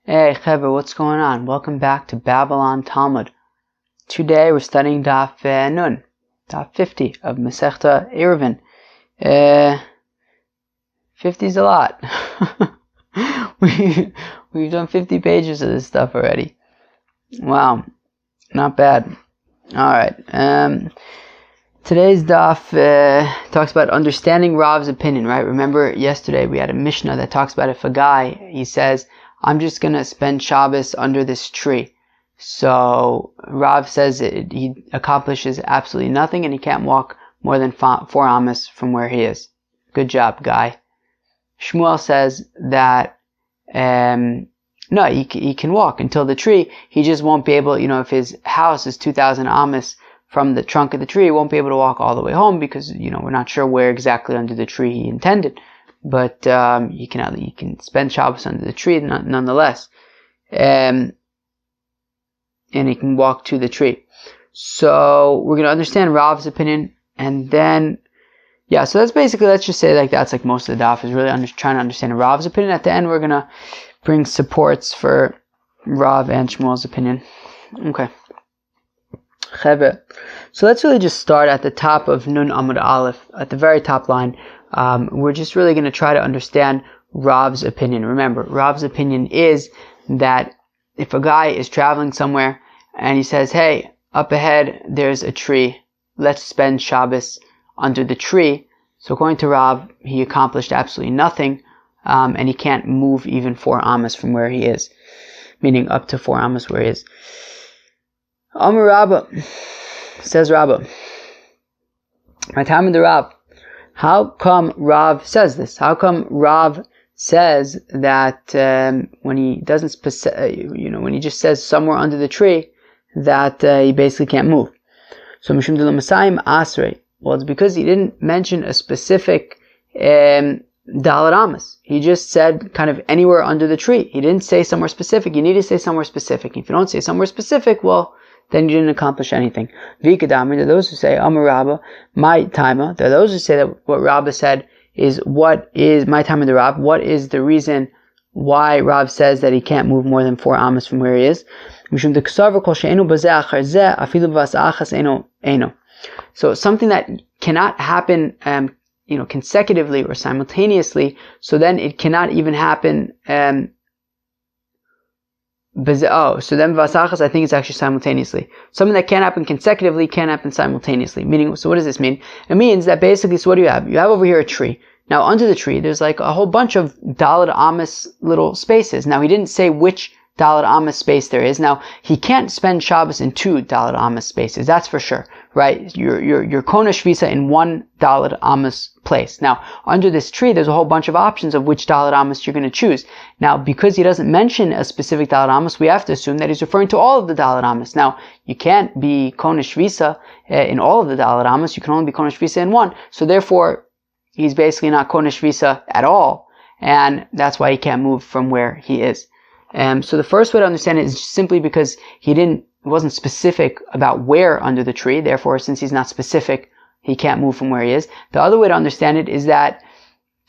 Hey, Chevra, what's going on? Welcome back to Babylon Talmud. Today we're studying Daf Nun, Daf 50 of Masechta Ayruvin. 50 is a lot. We've done 50 pages of this stuff already. Wow, not bad. Alright, today's Daf talks about understanding Rav's opinion, right? Remember yesterday we had a Mishnah that talks about if a guy, he says, I'm just going to spend Shabbos under this tree. So Rav says he accomplishes absolutely nothing and he can't walk more than 4 amas from where he is. Good job, guy. Shmuel says that no, he can walk until the tree. He just won't be able, if his house is 2,000 amas from the trunk of the tree, he won't be able to walk all the way home because, we're not sure where exactly under the tree he intended. But you can spend Shabbos under the tree nonetheless, and he can walk to the tree. So we're going to understand Rav's opinion, and then so that's basically, let's just say that's like most of the daf is really trying to understand Rav's opinion. At the end, we're going to bring supports for Rav and Shmuel's opinion. Okay. So let's really just start at the top of Nun Amud Aleph, at the very top line. We're just really going to try to understand Rav's opinion. Remember, Rav's opinion is that if a guy is traveling somewhere and he says, hey, up ahead there's a tree, let's spend Shabbos under the tree. So according to Rav, he accomplished absolutely nothing, and he can't move even 4 amas from where he is, meaning up to 4 amas where he is. Amar Rabba, says Rabba, my time in the Rav. How come Rav says this? How come Rav says that when he doesn't when he just says somewhere under the tree that he basically can't move? So Mishum de Masayim Asrei. Well, it's because he didn't mention a specific Dalet Amas. He just said kind of anywhere under the tree. He didn't say somewhere specific. You need to say somewhere specific. If you don't say somewhere specific, well, then you didn't accomplish anything. Vikadami, there are those who say, Amar Rabba, my taima. There are those who say that what Rabba said is, what is my time in the Rav? What is the reason why Rav says that he can't move more than 4 amas from where he is? So something that cannot happen, consecutively or simultaneously, so then it cannot even happen, so then vasachas, I think it's actually simultaneously. Something that can't happen consecutively can't happen simultaneously. Meaning, so what does this mean? It means that basically, so what do you have? You have over here a tree. Now under the tree, there's like a whole bunch of Dalet Amas little spaces. Now he didn't say which Dalet Amas space there is. Now he can't spend Shabbos in 2 Dalet Amas spaces. That's for sure, right? You're Kona Shvisa in 1 Dalet Amas place. Now under this tree, there's a whole bunch of options of which Dalet Amas you're going to choose. Now because he doesn't mention a specific Dalet Amas, we have to assume that he's referring to all of the Dalet Amas. Now you can't be Kona Shvisa in all of the Dalet Amas. You can only be Kona Shvisa in 1. So therefore, he's basically not Kona Shvisa at all, and that's why he can't move from where he is. So the first way to understand it is simply because he wasn't specific about where under the tree. Therefore, since he's not specific, he can't move from where he is. The other way to understand it is that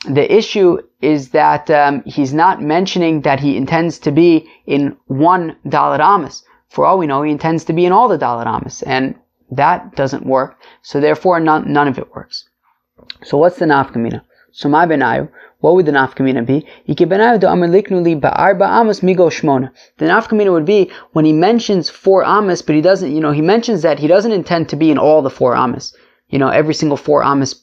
the issue is that he's not mentioning that he intends to be in 1 Dalet Amas. For all we know, he intends to be in all the Dalet Amas, and that doesn't work. So therefore, none of it works. So what's the nafkamina? So my benayu, what would the nafkamina be? The nafkamina would be when he mentions 4 amas, but he doesn't, he mentions that he doesn't intend to be in all the 4 amas, every single 4 amas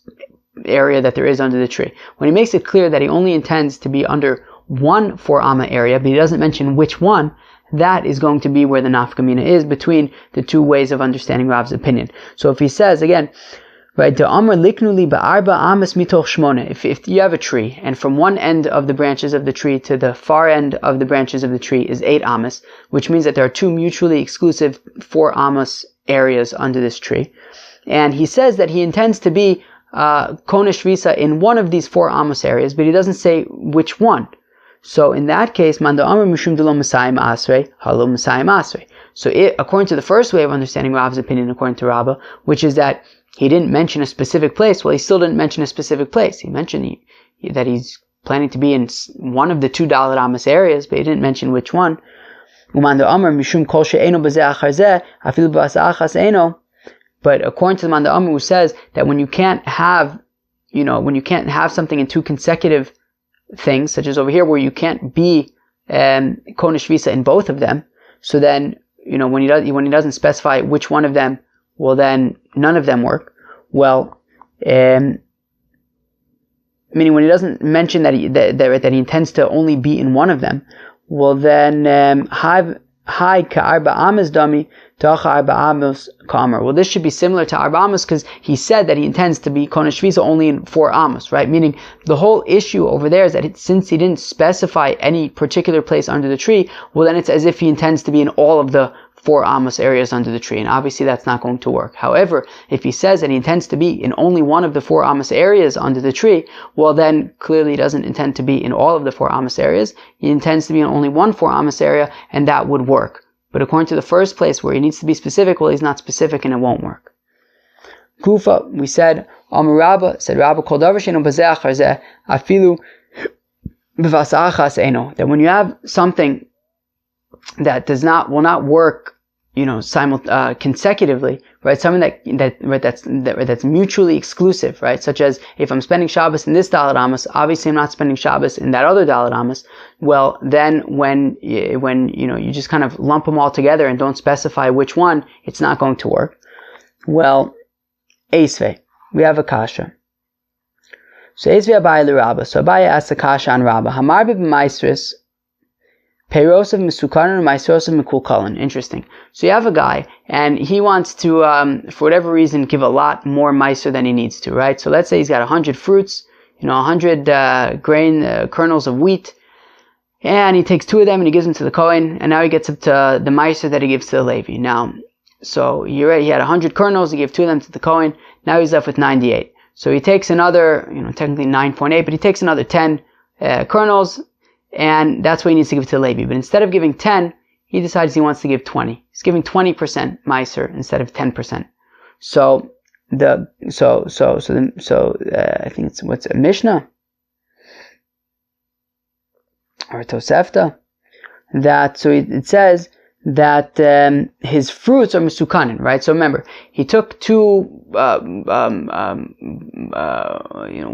area that there is under the tree. When he makes it clear that he only intends to be under 1 4 amma area, but he doesn't mention which one, that is going to be where the nafkamina is between the 2 ways of understanding Rav's opinion. So if he says, again, right, if you have a tree, and from one end of the branches of the tree to the far end of the branches of the tree is 8 amas, which means that there are 2 mutually exclusive 4 amas areas under this tree. And he says that he intends to be Kona Shvisa in one of these 4 amas areas, but he doesn't say which one. So in that case, Manda Amr Mishum Delo Masayim Asrei, Halo Masayim Asrei. So according to the first way of understanding Rav's opinion, according to Rabbah, which is that he didn't mention a specific place, well, he still didn't mention a specific place. He mentioned that he's planning to be in one of the two Dalet Amos areas, but he didn't mention which one. But according to the Man Amr, who says that when you can't have something in two consecutive things, such as over here where you can't be Konesh Visa in both of them, so then when he doesn't specify which one of them, well then none of them work. Well, meaning when he doesn't mention that he intends to only be in one of them, well then Hi ka'arba amos dami ta'cha arba amos kamer. Well, this should be similar to arba amos because he said that he intends to be konesh visa only in 4 amos, right? Meaning the whole issue over there is that since he didn't specify any particular place under the tree, well then it's as if he intends to be in all of the 4 amos areas under the tree, and obviously that's not going to work. However, if he says that he intends to be in only one of the 4 amos areas under the tree, well then clearly he doesn't intend to be in all of the 4 amos areas. He intends to be in only one 4 amos area, and that would work. But according to the first place where he needs to be specific, well, he's not specific and it won't work. Kufa, we said, Amar Rabba, said Rabba, Kol davar she'eino bazeh achar zeh, afilu b'vasa achas eino. That when you have something that will not work, consecutively, right? Something that's mutually exclusive, right? Such as if I'm spending Shabbos in this Dalet Amos, obviously I'm not spending Shabbos in that other Dalet Amos. Well, then when you just kind of lump them all together and don't specify which one, it's not going to work. Well, Eisvei, we have a kasha. So Eisvei Abaye l'Rabba. So Abaye asks a kasha on Rabba. Hamarbe b'maisris Peirosav Misukaran, Maisosav Mikulkalan. Interesting. So you have a guy, and he wants to, for whatever reason, give a lot more meiser than he needs to, right? So let's say he's got 100 fruits, 100 grain kernels of wheat, and he takes 2 of them and he gives them to the Kohen, and now he gets up to the meiser that he gives to the Levi. Now, so he had 100 kernels, he gave 2 of them to the Kohen, now he's left with 98. So he takes another, technically 9.8, but he takes another 10 kernels, and that's what he needs to give to Levi. But instead of giving 10, he decides he wants to give 20. He's giving 20% meiser instead of 10%. So I think it's what's a Mishnah or a Tosefta that it says that his fruits are mesukanin, right? So remember, he took 2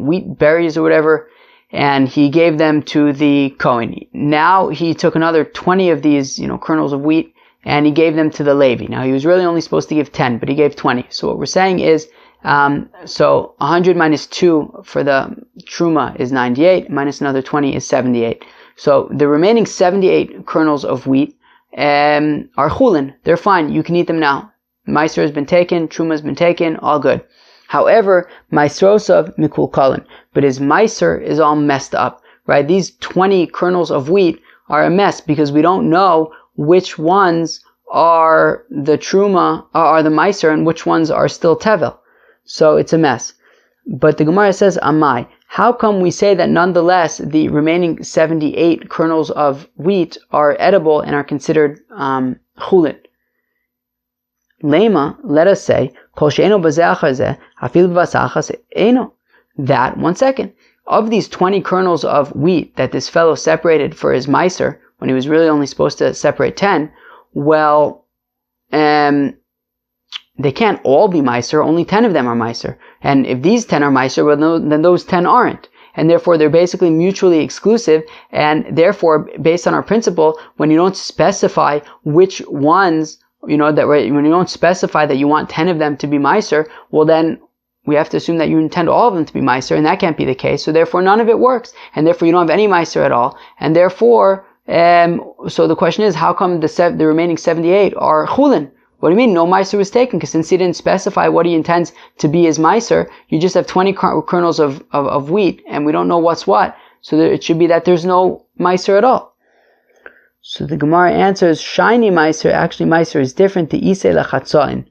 wheat berries or whatever, and he gave them to the Kohen. Now he took another 20 of these, kernels of wheat, and he gave them to the Levi. Now he was really only supposed to give 10, but he gave 20. So what we're saying is, so 100 minus 2 for the Truma is 98, minus another 20 is 78. So the remaining 78 kernels of wheat are chulin. They're fine. You can eat them now. Meiser has been taken, Truma has been taken, all good. However, Maisrosav Mikulkalan, but his meiser is all messed up, right? These 20 kernels of wheat are a mess because we don't know which ones are the Truma, are the meiser, and which ones are still Tevel. So it's a mess. But the Gemara says, Amai, how come we say that nonetheless the remaining 78 kernels of wheat are edible and are considered chulin? Lema, let us say, that, 1 second, of these 20 kernels of wheat that this fellow separated for his meiser, when he was really only supposed to separate 10, well, they can't all be meiser, only 10 of them are meiser. And if these 10 are meiser, well, then those 10 aren't. And therefore, they're basically mutually exclusive, and therefore, based on our principle, when you don't specify which ones, when you don't specify that you want 10 of them to be meiser, well then we have to assume that you intend all of them to be meiser, and that can't be the case. So therefore none of it works, and therefore you don't have any meiser at all. And therefore, so the question is, how come the remaining 78 are chulin? What do you mean no meiser was taken? Because since he didn't specify what he intends to be his meiser, you just have 20 kernels of wheat, and we don't know what's what. So it should be that there's no meiser at all. So the Gemara answers, shiny meiser, actually meiser is different, the isei lachatzoin,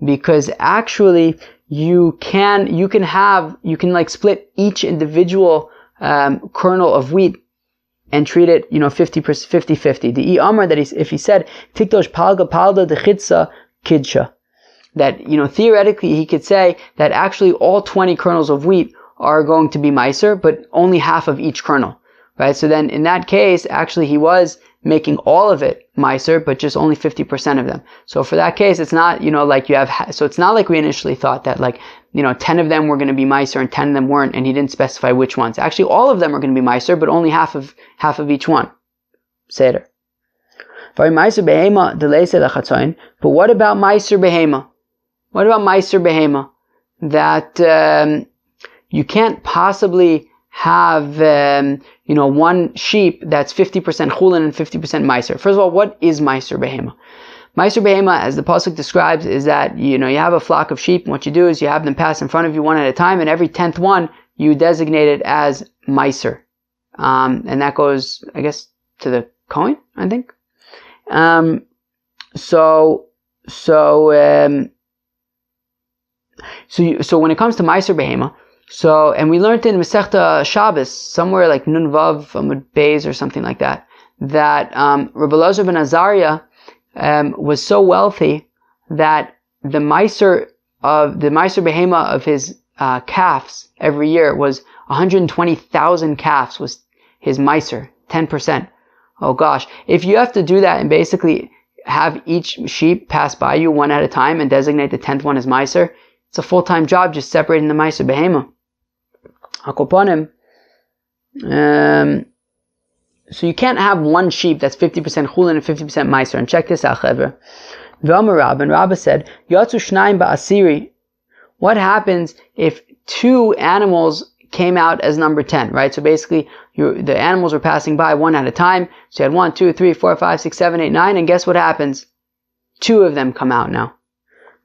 because actually you can split each individual kernel of wheat and treat it 50-50. The Amar that if he said tiktosh palda dechitza kidsha, that theoretically he could say that actually all 20 kernels of wheat are going to be Meiser, but only half of each kernel, right? So then in that case, actually he was making all of it Meiser, but just only 50% of them. So for that case, it's not, like you have, so it's not like we initially thought that 10 of them were going to be Meiser and 10 of them weren't, and he didn't specify which ones. Actually, all of them are going to be Meiser, but only half of each one. Seder. But what about Meiser Behema? What about Meiser Behema? That you can't possibly have one sheep that's 50% chulin and 50% Meiser. First of all, what is Meiser Behema? Meiser Behema, as the pasuk describes, is that you have a flock of sheep, and what you do is you have them pass in front of you one at a time, and every 10th one you designate it as Meiser, and that goes, I guess, to the Kohen, I think. So when it comes to Meiser Behema, and we learned in Masechta Shabbos, somewhere like Nun Vav Amud Beis or something like that, that Rabbi Elazar ben Azariah was so wealthy that the Meiser Behema of his calves every year was 120,000 calves was his Meiser, 10%. Oh gosh, if you have to do that and basically have each sheep pass by you one at a time and designate the 10th one as Meiser, it's a full-time job just separating the Meiser Behema. Hakoponim. So you can't have one sheep that's 50% chulin and 50% Meiser. And check this out, Chevra. V'amar Rab, and Rabba said, Yatzu shnayim ba'asiri. What happens if two animals came out as number 10, right? So basically, the animals were passing by one at a time. So you had 1, 2, 3, 4, 5, 6, 7, 8, 9, and guess what happens? Two of them come out now.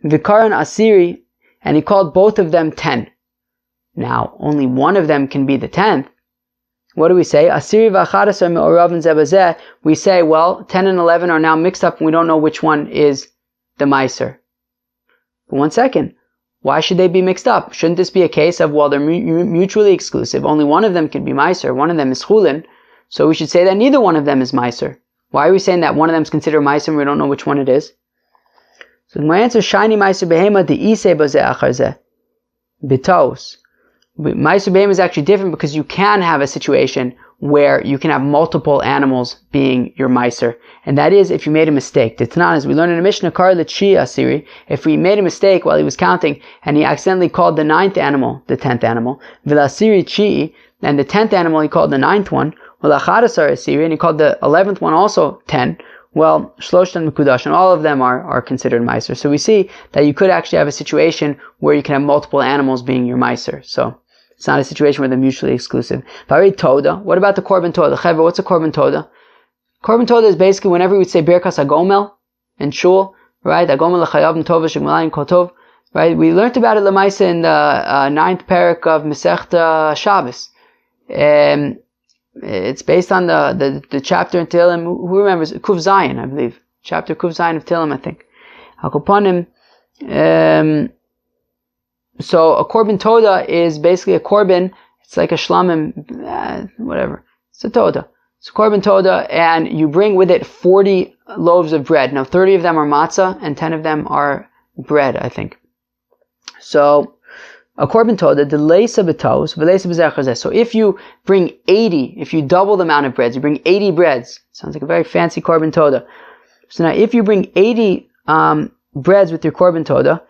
V'karan asiri, and he called both of them 10. Now, only one of them can be the 10th. What do we say? Asiri v'achadasar me'oravin zebazeh. We say, well, 10 and 11 are now mixed up and we don't know which one is the Meiser. But 1 second. Why should they be mixed up? Shouldn't this be a case of, well, they're mutually exclusive. Only one of them can be Meiser. One of them is chulin. So we should say that neither one of them is Meiser. Why are we saying that one of them is considered Meiser and we don't know which one it is? So my answer is, Shiny Meiser Behema de'iseh bazeh acharze. Bitaos. Meiser Behema is actually different because you can have a situation where you can have multiple animals being your Meiser. And that is if you made a mistake. The Tanan, as we learned in the Mishnah, Kar L'Chi Asiri, if he made a mistake while he was counting and he accidentally called the 9th animal the 10th animal, V'Lasiri Chi, and the 10th animal he called the 9th one, V'Lachadasar Asiri, and he called the 11th one also 10, well, Shloshtan Mekudash, and all of them are considered Meiser. So we see that you could actually have a situation where you can have multiple animals being your Meiser. So it's not a situation where they're mutually exclusive. Vari Toda. What about the Korban Toda? Chevra, what's a Korban Toda? Korban Toda is basically whenever we say Birkas Agomel in Shul, right? Agomel L'Chayav Tova Shemalayim Kol Tov, right? We learned about it Lamaisa in the 9th parak of Masechta Shabbos. It's based on the chapter in Tehillim. Who remembers? Kuf Zayin, I believe. Chapter Kuf Zayin of Tehillim, I think. Hakoponim. So a Korban Toda is basically a Korban. It's like a Shlamim, whatever. It's a Toda. It's a Korban Toda, and you bring with it 40 loaves of bread. Now 30 of them are matzah, and 10 of them are bread, I think. So a Korban Toda, the leisa b'tos, v'leisa b'zechazeh. So if you bring 80, if you double the amount of breads, you bring 80 breads. Sounds like a very fancy Korban Toda. So now if you bring 80 breads with your Korban Toda,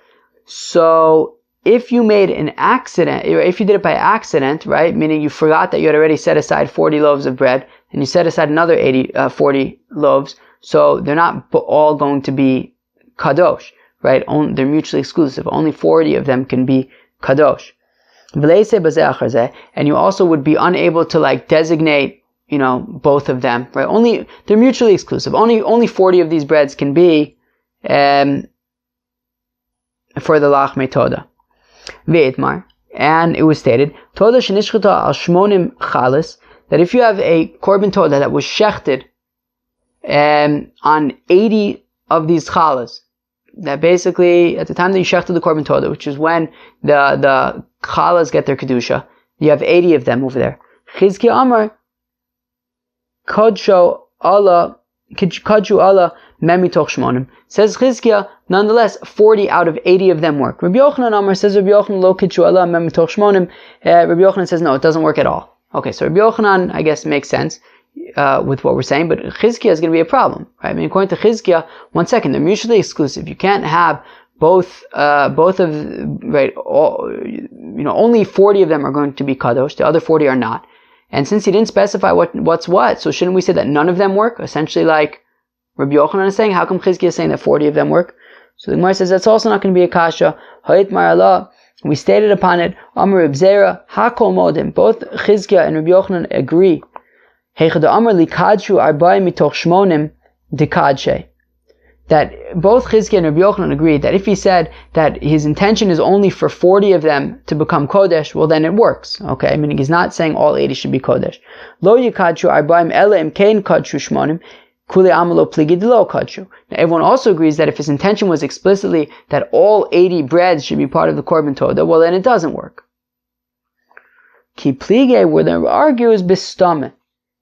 so if you made an accident, or if you did it by accident, right, meaning you forgot that you had already set aside 40 loaves of bread, and you set aside another 40 loaves, so they're not all going to be kadosh, right? They're mutually exclusive. Only 40 of them can be kadosh. And you also would be unable to designate, both of them, right? They're mutually exclusive. Only 40 of these breads can be for the lachmei toda. Ve'etmar, and it was stated, Toda shenishchata al shmonim chalas, that if you have a korban toda that was shechted on 80 of these chalas, that basically at the time that you shechted the korban toda, which is when the chalas get their kedusha, you have 80 of them over there. Chizki Amar Kodsho Allah Kadju Allah mem mitoch shmonim. Says Chizkiah, nonetheless, 40 out of 80 of them work. Rabbi Yochanan Amar says Rabbi Yochanan lo kadju Allah mem mitoch shmonim. Rabbi Yochanan says no, it doesn't work at all. Okay, so Rabbi Yochanan, I guess, makes sense with what we're saying, but Chizkiah is going to be a problem, right? I mean, according to Chizkiah, one second, they're mutually exclusive. You can't have both of, right, only 40 of them are going to be kadosh, the other 40 are not. And since he didn't specify what's what, so shouldn't we say that none of them work? Essentially, like Rabbi Yochanan is saying, how come Chizkiah is saying that 40 of them work? So the Gemara says that's also not going to be a kasha. Ha'it marala, we stated upon it, Amar Reb Zera, hakol modim. Both Chizkiah and Rabbi Yochanan agree. Heichad Amar li kadju arba'im mitoch shmonim dekadshe. That both Chizkiah and Rabbi Yochanan agreed that if he said that his intention is only for 40 of them to become Kodesh, well then it works. Okay, meaning he's not saying all 80 should be Kodesh. Lo yikadshu arba'im ela im kein kadshu shmonim kuli amalo pligi lo kadshu. Now everyone also agrees that if his intention was explicitly that all 80 breads should be part of the Korban Todah, well then it doesn't work. Ki plige, where they argue, is bistame,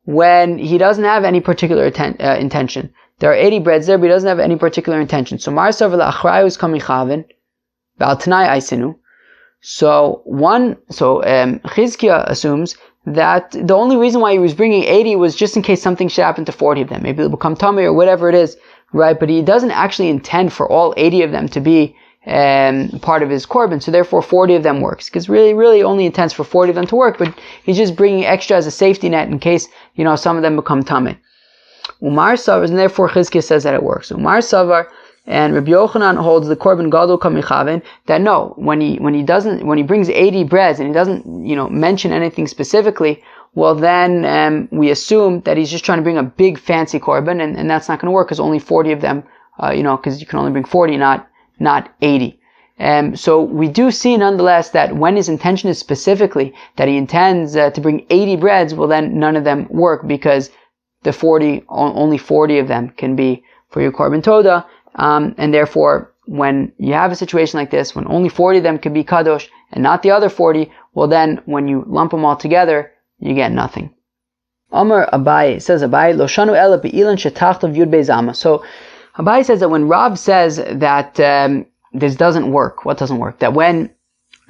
when he doesn't have any particular intention. There are 80 breads there, but he doesn't have any particular intention. So Marsav la'achrayu is coming chavin, ba'al tanai aisinu. So Chizkiah assumes that the only reason why he was bringing 80 was just in case something should happen to 40 of them. Maybe they'll become tummy or whatever it is, right? But he doesn't actually intend for all 80 of them to be part of his korban. So therefore 40 of them works. Because really only intends for 40 of them to work, but he's just bringing extra as a safety net in case, some of them become tummy. Umar Savar, and therefore Chizkiah says that it works. Umar Savar and Rabbi Yochanan holds the Korban Gadol Kamichavin that no, when he brings 80 breads and he doesn't, mention anything specifically, well then we assume that he's just trying to bring a big fancy Korban, and that's not going to work because only 40 of them, because you can only bring 40, not 80. So we do see nonetheless that when his intention is specifically that he intends to bring 80 breads, well then none of them work because only 40 of them can be for your Korban Todah, and therefore, when you have a situation like this, when only 40 of them can be Kadosh and not the other 40, well then, when you lump them all together, you get nothing. Amar Abaye, says Abaye, Lo shanu ela be'ilan shetachtav yud beizama. So, Abaye says that when Rav says that this doesn't work, what doesn't work? That when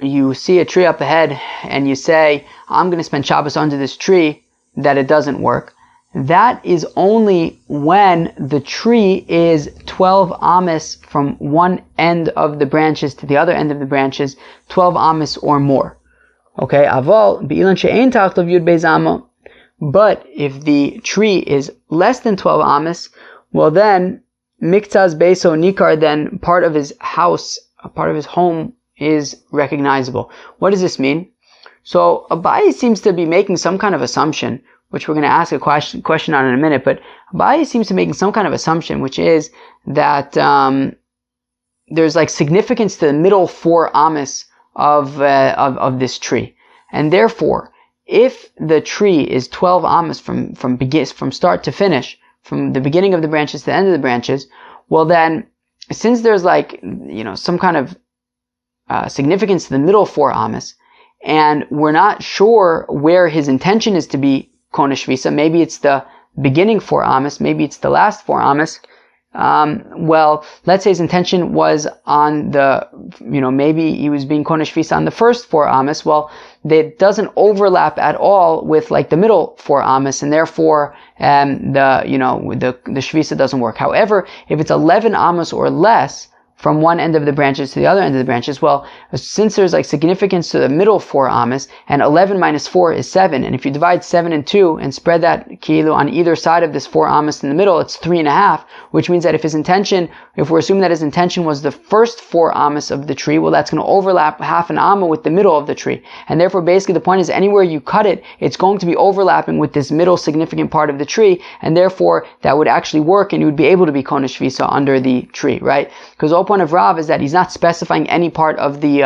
you see a tree up ahead and you say, I'm going to spend Shabbos under this tree, that it doesn't work. That is only when the tree is 12 amas from one end of the branches to the other end of the branches, 12 amas or more. Okay, aval be'ilan she'ein tachtav yud beizama. But if the tree is less than 12 amas, well then miktzaz beiso nikar, then part of his house, a part of his home is recognizable. What does this mean? So Abaye seems to be making some kind of assumption, which we're going to ask a question on in a minute, but Abaye seems to be making some kind of assumption, which is that there's like significance to the middle 4 amas of this tree, and therefore, if the tree is 12 amas from start to finish, from the beginning of the branches to the end of the branches, well then, since there's some kind of significance to the middle 4 amas, and we're not sure where his intention is to be Kona Shvisa, maybe it's the beginning 4 amas, maybe it's the last 4 amas. Well, let's say his intention was on maybe he was being Kona Shvisa on the first 4 amas. Well, that doesn't overlap at all with the middle 4 amas, and therefore the Shvisa doesn't work. However, if it's 11 amas or less from one end of the branches to the other end of the branches, well, since there's significance to the middle 4 amas, and 11 minus 4 is 7, and if you divide 7 and 2 and spread that kilo on either side of this 4 amas in the middle, it's 3.5, which means that if we're assuming that his intention was the first 4 amas of the tree, well, that's going to overlap half an amma with the middle of the tree, and therefore basically the point is anywhere you cut it, it's going to be overlapping with this middle significant part of the tree, and therefore that would actually work, and you would be able to be Kona Shvisa under the tree, right? Because the point of Rav is that he's not specifying any part of the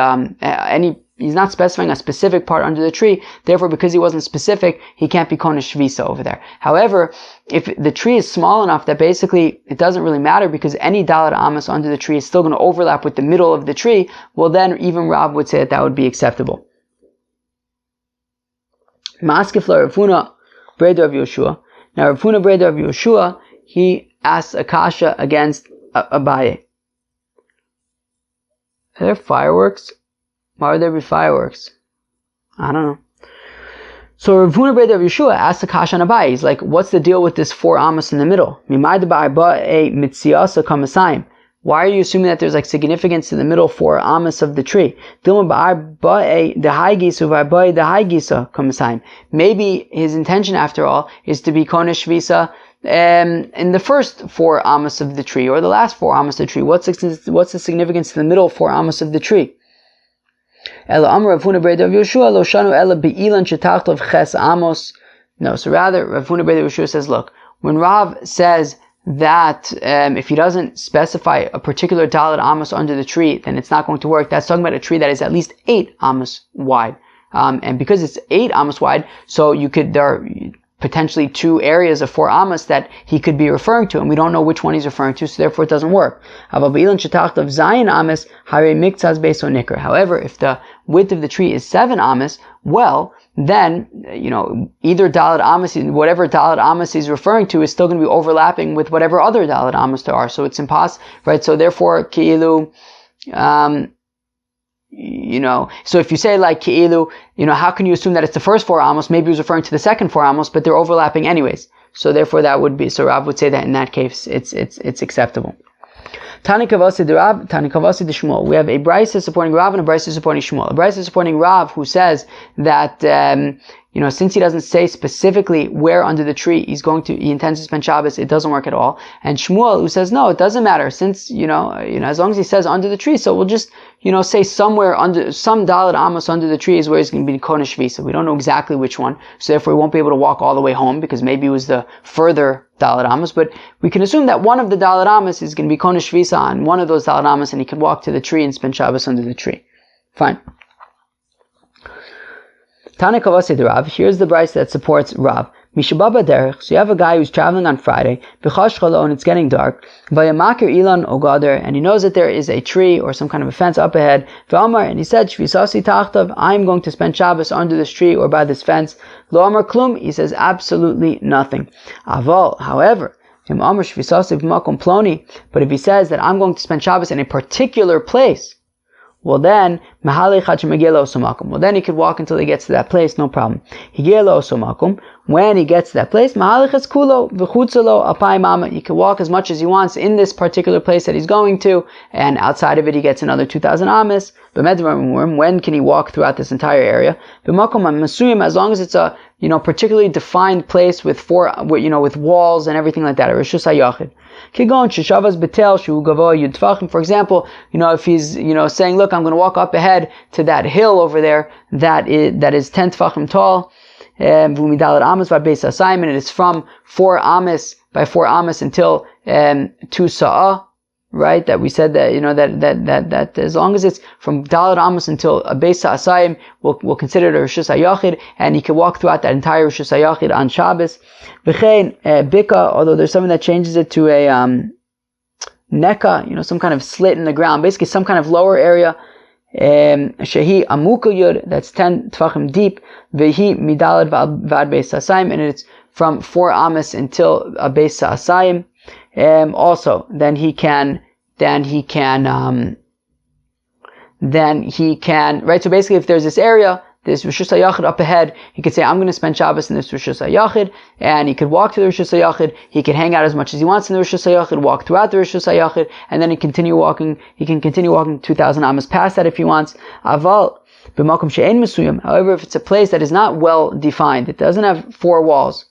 he's not specifying a specific part under the tree. Therefore, because he wasn't specific, he can't be Kona Shvisa over there. However, if the tree is small enough that basically it doesn't really matter because any Dalet Amas under the tree is still going to overlap with the middle of the tree, well then even Rav would say that would be acceptable. Maskef la Rav Huna Breda of Yoshua. Now Rav Huna Breda of Yoshua, he asks a kasha against Abaye. Are there fireworks? Why would there be fireworks? I don't know. So Rav Huna Bar Yeshua asks the kasha on Abaye. He's like, what's the deal with this 4 amos in the middle? Why are you assuming that there's like significance to the middle 4 amos of the tree? Maybe his intention, after all, is to be konesh shvisa in the first 4 amos of the tree, or the last 4 amos of the tree. What's the significance to the middle 4 amos of the tree? No, so rather, Rav Huna Bar Yeshua says, look, when Rav says that if he doesn't specify a particular dalet amos under the tree, then it's not going to work. That's talking about a tree that is at least 8 amos wide. And because it's 8 amos wide, so there are potentially 2 areas of 4 amos that he could be referring to, and we don't know which one he's referring to, so therefore it doesn't work. However, if the width of the tree is 7 amos, well, then, either dalet amos, whatever dalet amos he's referring to, is still going to be overlapping with whatever other dalet amos there are. So it's impossible, right? So therefore, ki'ilu, so if you say like ki'ilu, how can you assume that it's the first 4 amos? Maybe he was referring to the second 4 amos, but they're overlapping anyways. So therefore that would be, so Rav would say that in that case, it's acceptable. Tani Kavasi de Rav, Tani Kavasi de Shmuel. We have a brisa supporting Rav and a brisa supporting Shmuel. A brisa supporting Rav, who says that since he doesn't say specifically where under the tree he intends to spend Shabbos, it doesn't work at all. And Shmuel, who says no, it doesn't matter, since as long as he says under the tree, so we'll just say somewhere under some dalet amos under the tree is where he's going to be konesh shvisa. We don't know exactly which one, so therefore we won't be able to walk all the way home, because maybe it was the further dalet amos, but we can assume that one of the dalet amos is going to be konesh shvisa on one of those dalet amos, and he can walk to the tree and spend Shabbos under the tree. Fine. Tana Kavasi de Rav. Here's the brisa that supports Rav. Mishababa derech. So you have a guy who's traveling on Friday. B'chash chalo, and it's getting dark. Vayamakir ilan ogader, and he knows that there is a tree or some kind of a fence up ahead. V'amar, and he said, Shvisasi tachtav, I'm going to spend Shabbos under this tree or by this fence. Lo amar klum, he says absolutely nothing. Aval, however, but if he says that I'm going to spend Shabbos in a particular place, well then he could walk until he gets to that place, no problem. When he gets to that place, he can walk as much as he wants in this particular place that he's going to, and outside of it he gets another 2,000 amas. When can he walk throughout this entire area? As long as it's a particularly defined place with with walls and everything like that. For example, if he's saying, look, I'm going to walk up ahead to that hill over there that is 10 tfachim tall, and it is from 4 amas by 4 amas until 2 sa'ah, right? That we said that as long as it's from Dalet Amos until a Beis Ha'asayim, we'll consider it a Rishus HaYachid, and he can walk throughout that entire Rishus HaYachid on Shabbos. V'chein Bika, although there's something that changes it to a Neka, some kind of slit in the ground, basically some kind of lower area. Shehi Amuka Yud, that's 10 Tvachim deep. Vehi Midalet Vad Beis Ha'asayim, and it's from 4 Amos until a Beis Ha'asayim. Also, then he can, right? So basically, if there's this area, this Rishus HaYachid up ahead, he could say, I'm going to spend Shabbos in this Rishus HaYachid, and he could walk to the Rishus HaYachid, he can hang out as much as he wants in the Rishus HaYachid, walk throughout the Rishus HaYachid, and then he can continue walking 2,000 amas past that if he wants. Aval, b'makom she'en mesuyam. However, if it's a place that is not well defined, it doesn't have 4 walls,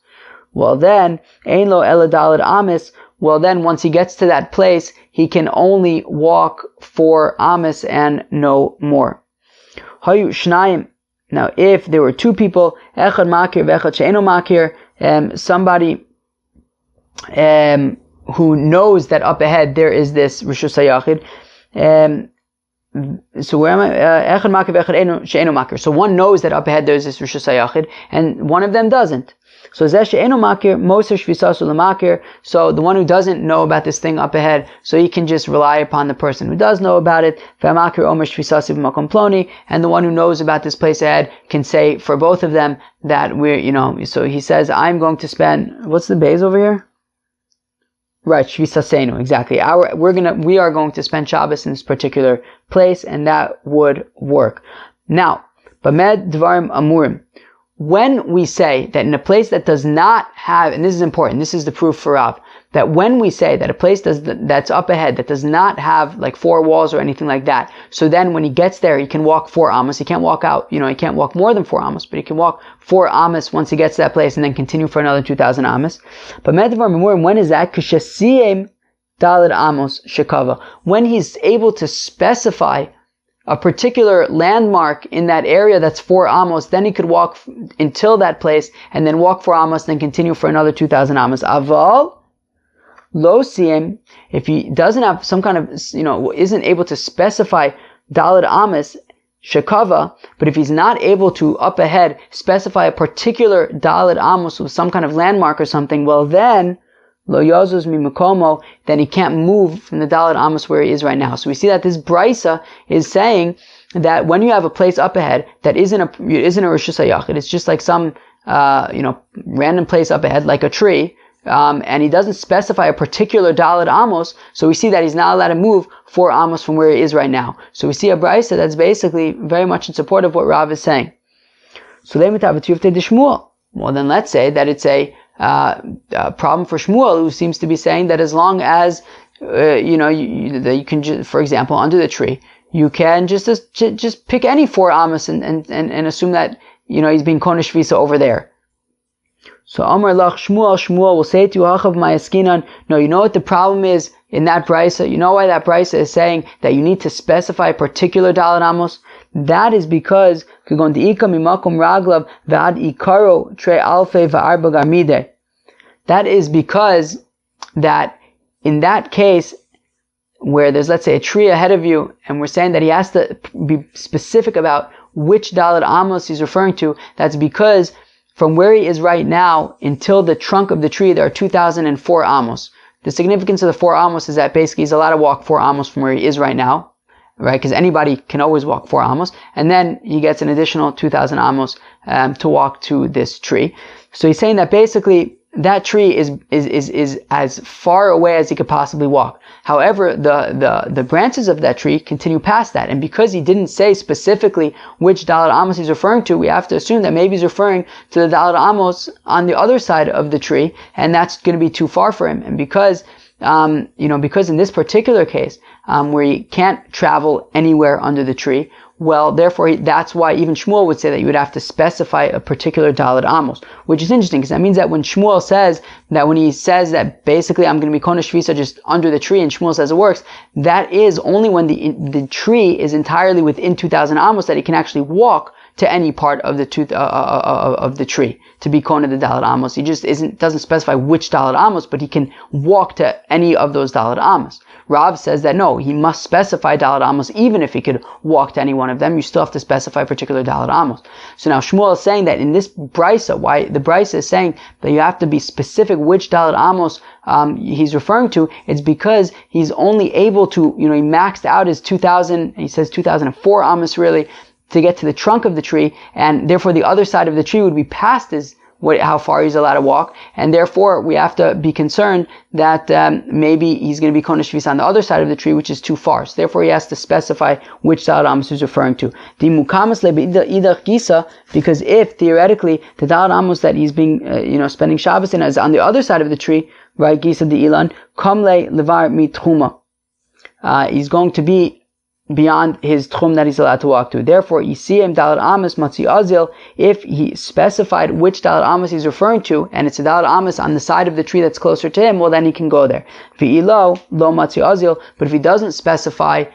well then, ein lo ela daled amas. Well then, once he gets to that place, he can only walk 4 amas and no more. Hayu shnayim. Now, if there were 2 people, echad makir v'echad she'eno makir, somebody who knows that up ahead there is this Rishus HaYachid, so where am I? Echad makir v'echad she'eno makir. So one knows that up ahead there's this Rishus HaYachid, and one of them doesn't. So Zeh she'eno makir, moser shvisasu l'makir. So the one who doesn't know about this thing up ahead, so he can just rely upon the person who does know about it. V'amakir omer shvisasi v'makom ploni, and the one who knows about this place ahead can say for both of them that we're, so he says, I'm going to spend, what's the base over here? Right, Shvisasenu, exactly. We are going to spend Shabbos in this particular place, and that would work. Now, Bamed Dvarim Amurim. When we say that in a place that does not have, and this is important, this is the proof for Rav, that when we say that a place that's up ahead, that does not have like 4 walls or anything like that, so then when he gets there, he can walk 4 amos. He can't walk out, he can't walk more than 4 amos, but he can walk 4 amos once he gets to that place and then continue for another 2,000 amos. But when is that? K'shesiyem daled amos shekava. When he's able to specify a particular landmark in that area that's 4 amos, then he could walk until that place and then walk 4 amos, then continue for another 2,000 amos. Aval lo siyem, if he doesn't have some kind of, isn't able to specify daled amos shekava, but if he's not able to up ahead specify a particular daled amos with some kind of landmark or something, well then lo yazuz mimakomo, then he can't move from the daled amos where he is right now. So we see that this brisa is saying that when you have a place up ahead that isn't a rishus hayachid, it's just like some random place up ahead, like a tree, and he doesn't specify a particular daled amos, so we see that he's not allowed to move 4 amos from where he is right now. So we see a brisa that's basically very much in support of what Rav is saying. So well, then let's say that it's a problem for Shmuel, who seems to be saying that as long as that you can just, for example, under the tree, you can just pick any 4 amos and assume that he's being konesh visa over there. So Amar Lach Shmuel will say to you, Hachav Mayaskinan, no, you know what the problem is in that brisa? You know why that brisa is saying that you need to specify a particular daled amos? That is because that is because that in that case where there's, let's say, a tree ahead of you, and we're saying that he has to be specific about which daled amos he's referring to, that's because from where he is right now until the trunk of the tree there are 2,004 amos. The significance of the 4 amos is that basically he's allowed to walk 4 amos from where he is right now, right? Because anybody can always walk 4 amos, and then he gets an additional 2,000 amos to walk to this tree. So he's saying that basically that tree is as far away as he could possibly walk. However, the branches of that tree continue past that, and because he didn't say specifically which daled amos he's referring to, we have to assume that maybe he's referring to the daled amos on the other side of the tree, and that's going to be too far for him. And because because in this particular case, where he can't travel anywhere under the tree, well, therefore, that's why even Shmuel would say that you would have to specify a particular daled amos, which is interesting, because that means that when Shmuel says that, when he says that basically I'm going to be konesh visa just under the tree, and Shmuel says it works, that is only when the tree is entirely within 2,000 amos that he can actually walk to any part of the tree to be kona the daled amos. He just doesn't specify which daled amos, but he can walk to any of those daled amos. Rav says that no, he must specify daled amos even if he could walk to any one of them. You still have to specify a particular daled amos. So now Shmuel is saying that in this brisa, why the brisa is saying that you have to be specific which daled amos he's referring to, it's because he's only able to, he maxed out his 2,000, he says 2,004 amos really, to get to the trunk of the tree, and therefore the other side of the tree would be past how far he's allowed to walk, and therefore we have to be concerned that maybe he's going to be konesh visa on the other side of the tree, which is too far. So therefore he has to specify which daled amos he's referring to. The mukamas lebeidach gisa, because if theoretically the daled amos that he's being spending Shabbos in is on the other side of the tree, right? Gisa the ilan kamle levar mitchuma. He's going to be beyond his tchum that he's allowed to walk to. Therefore, Yisiyim daled amos matzi azil, if he specified which daled amos he's referring to, and it's a daled amos on the side of the tree that's closer to him, well then he can go there. V'ilo lo matzi azil, but if he doesn't specify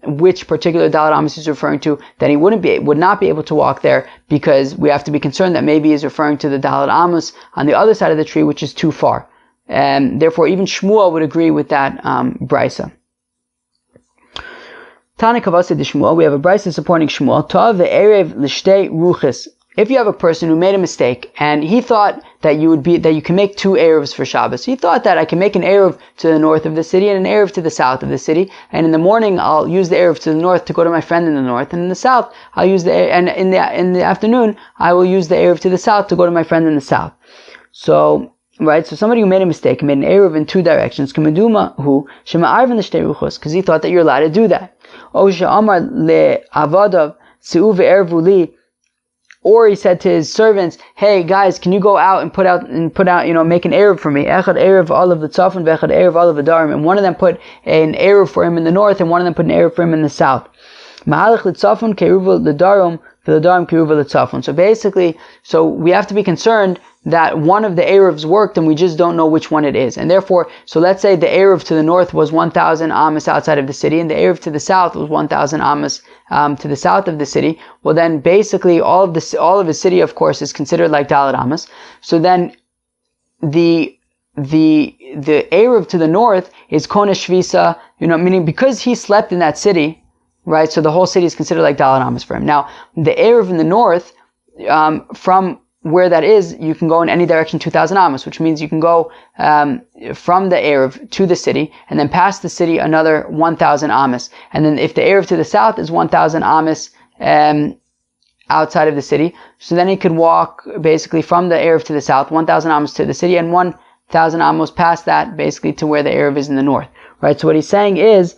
which particular daled amos he's referring to, then he would not be able to walk there, because we have to be concerned that maybe he's referring to the daled amos on the other side of the tree, which is too far. And therefore, even Shmuel would agree with that brisa. Tana Kavasa de Shmuel, we have a brisa supporting Shmuel. Tav ve'erev l'shtei ruchis. If you have a person who made a mistake and he thought that you can make 2 Ayruvs for Shabbos. He thought that I can make an Ayruv to the north of the city and an Ayruv to the south of the city, and in the morning I'll use the Ayruv to the north to go to my friend in the north, and in the south I'll use and in the afternoon I will use the Ayruv to the south to go to my friend in the south. So right? So somebody who made a mistake, made an Ayruvin in two directions, because he thought that you're allowed to do that. Or he said to his servants, "Hey guys, can you go out and put out, make an Ayruv for me? Echad Ayruv olav l'tzafon, v'echad Ayruv olav l'darim." And one of them put an Ayruv for him in the north, and one of them put an Ayruv for him in the south. Mahalach l'tzafon ke'eruv l'darim, v'l'darim ke'eruv l'tzafon. So basically, we have to be concerned that one of the Ayruvs worked and we just don't know which one it is. And therefore, so let's say the Ayruv to the north was 1,000 amos outside of the city, and the Ayruv to the south was 1,000 amos to the south of the city. Well, then basically all of the city, of course, is considered like Dalet amos. So then the Ayruv to the north is Kona Shvisa, meaning because he slept in that city, right? So the whole city is considered like Dalet amos for him. Now, the Ayruv in the north, from where that is, you can go in any direction 2,000 amos, which means you can go from the Ayruv to the city, and then past the city another 1,000 amos. And then if the Ayruv to the south is 1,000 amos outside of the city, so then he could walk basically from the Ayruv to the south, 1,000 amos to the city, and 1,000 amos past that, basically to where the Ayruv is in the north. Right? So what he's saying is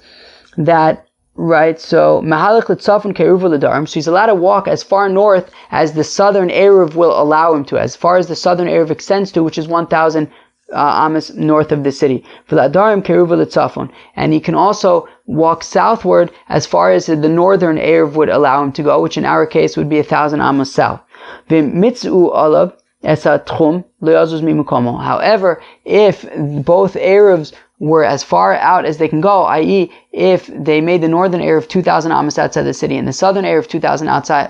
that, right, so Mahalach l'tzafon ke'eruv l'darim, so he's allowed to walk as far north as the southern Ayruv will allow him to, as far as the southern Ayruv extends to, which is 1,000 amos north of the city. V'l'darim ke'eruv l'tzafon, and he can also walk southward as far as the northern Ayruv would allow him to go, which in our case would be 1,000 amos south. V'mitz'u olav esa tchum lo yazuz mimukomo. However, if both Ayruvs were as far out as they can go, i.e., if they made the northern Ayruv 2,000 amos outside the city and the southern Ayruv 2,000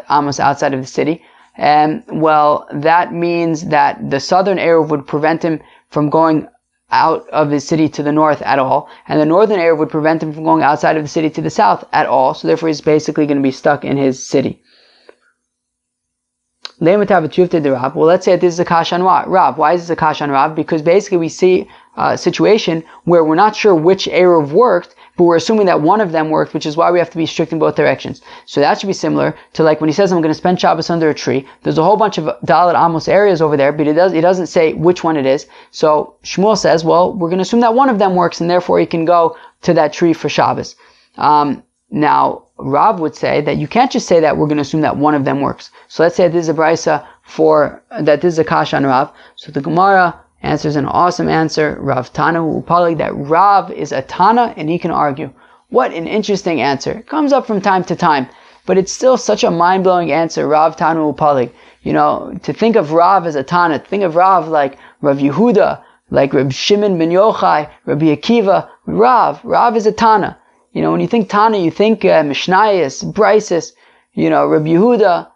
amos outside of the city, well, that means that the southern Ayruv would prevent him from going out of his city to the north at all, and the northern Ayruv would prevent him from going outside of the city to the south at all, so therefore he's basically going to be stuck in his city. Well, let's say that this is a kash on Rav. Why is this a kash on Rav? Because basically we see a situation where we're not sure which Ayruv worked, but we're assuming that one of them worked, which is why we have to be strict in both directions. So that should be similar to like when he says, I'm going to spend Shabbos under a tree. There's a whole bunch of Dalet amos areas over there, but he doesn't say which one it is. So Shmuel says, well, we're going to assume that one of them works, and therefore he can go to that tree for Shabbos. Now, Rav would say that you can't just say that we're going to assume that one of them works. So let's say this is a brisa that this is a kash on Rav. So the Gemara answers an awesome answer. Rav Tana Upalig, that Rav is a Tana and he can argue. What an interesting answer. It comes up from time to time, but it's still such a mind-blowing answer. Rav Tana Upalig. To think of Rav as a Tana, to think of Rav like Rav Yehuda, like Reb Shimon ben Yochai, Rabbi Akiva. Rav is a Tana. When you think Tana, you think Mishnayos, Brises, Rabbi Yehuda,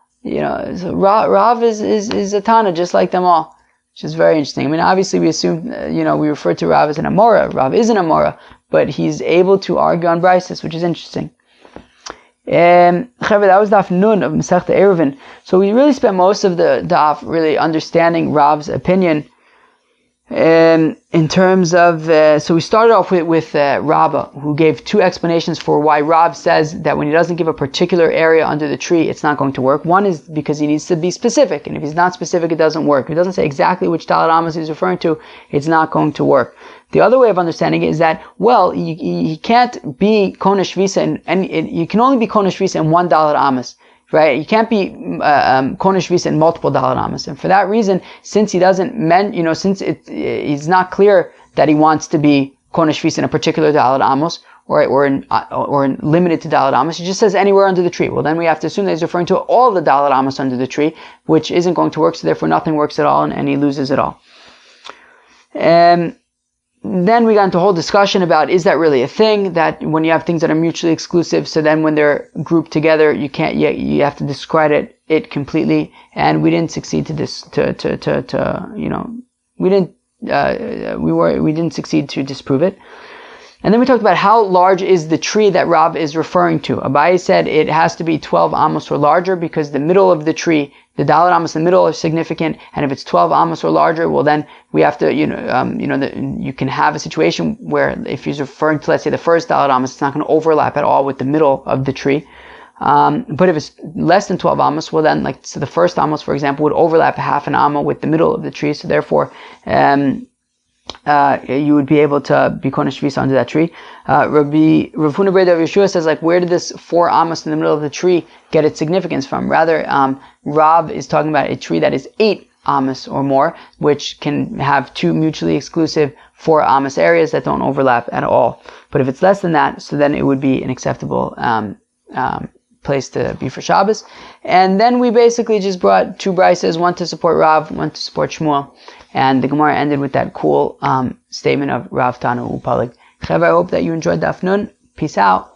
so Rav is a Tana, just like them all, which is very interesting. I mean, obviously we assume, we refer to Rav as an Amora. Rav is an Amora, but he's able to argue on Brises, which is interesting. That was Daf Nun of Masechta Ayruvin. So we really spent most of the Daf really understanding Rav's opinion. In terms of, so we started off with Rabbah, who gave two explanations for why Rav says that when he doesn't give a particular area under the tree, it's not going to work. One is because he needs to be specific, and if he's not specific, it doesn't work. If he doesn't say exactly which Dalet amos he's referring to, it's not going to work. The other way of understanding it is that, well, he can't be Kona Shvisa, and you can only be Kona Shvisa in one Dalet amos. Right? You can't be Kona Shvisa in multiple Dalet amos. And for that reason, since he doesn't since he's not clear that he wants to be Kona Shvisa in a particular Dalet amos, or limited to Dalet amos, he just says anywhere under the tree. Well, then we have to assume that he's referring to all the Dalet amos under the tree, which isn't going to work, so therefore nothing works at all, and he loses it all. Then we got into a whole discussion about, is that really a thing, that when you have things that are mutually exclusive, so then when they're grouped together, you have to discredit it completely, and we didn't succeed to we didn't succeed to disprove it. And then we talked about how large is the tree that Rav is referring to. Abaye said it has to be 12 amos or larger, because the middle of the tree, the Dalet amos in the middle, is significant, and if it's 12 amos or larger, well then we have to, you can have a situation where if he's referring to, let's say, the first Dalet amos, it's not going to overlap at all with the middle of the tree. But if it's less than 12 amos, well then, so the first amos, for example, would overlap half an amma with the middle of the tree. So therefore, you would be able to be konesh shvisa under that tree. Rav Huna Bar Yeshua says, where did this 4 amos in the middle of the tree get its significance from? Rather, Rav is talking about a tree that is 8 amos or more, which can have 2 mutually exclusive 4 amos areas that don't overlap at all. But if it's less than that, so then it would be an acceptable place to be for Shabbos. And then we basically just brought 2 brises, one to support Rav, one to support Shmuel. And the Gemara ended with that cool statement of Rav Tanu Upalig. I hope that you enjoyed the Afnun. Peace out.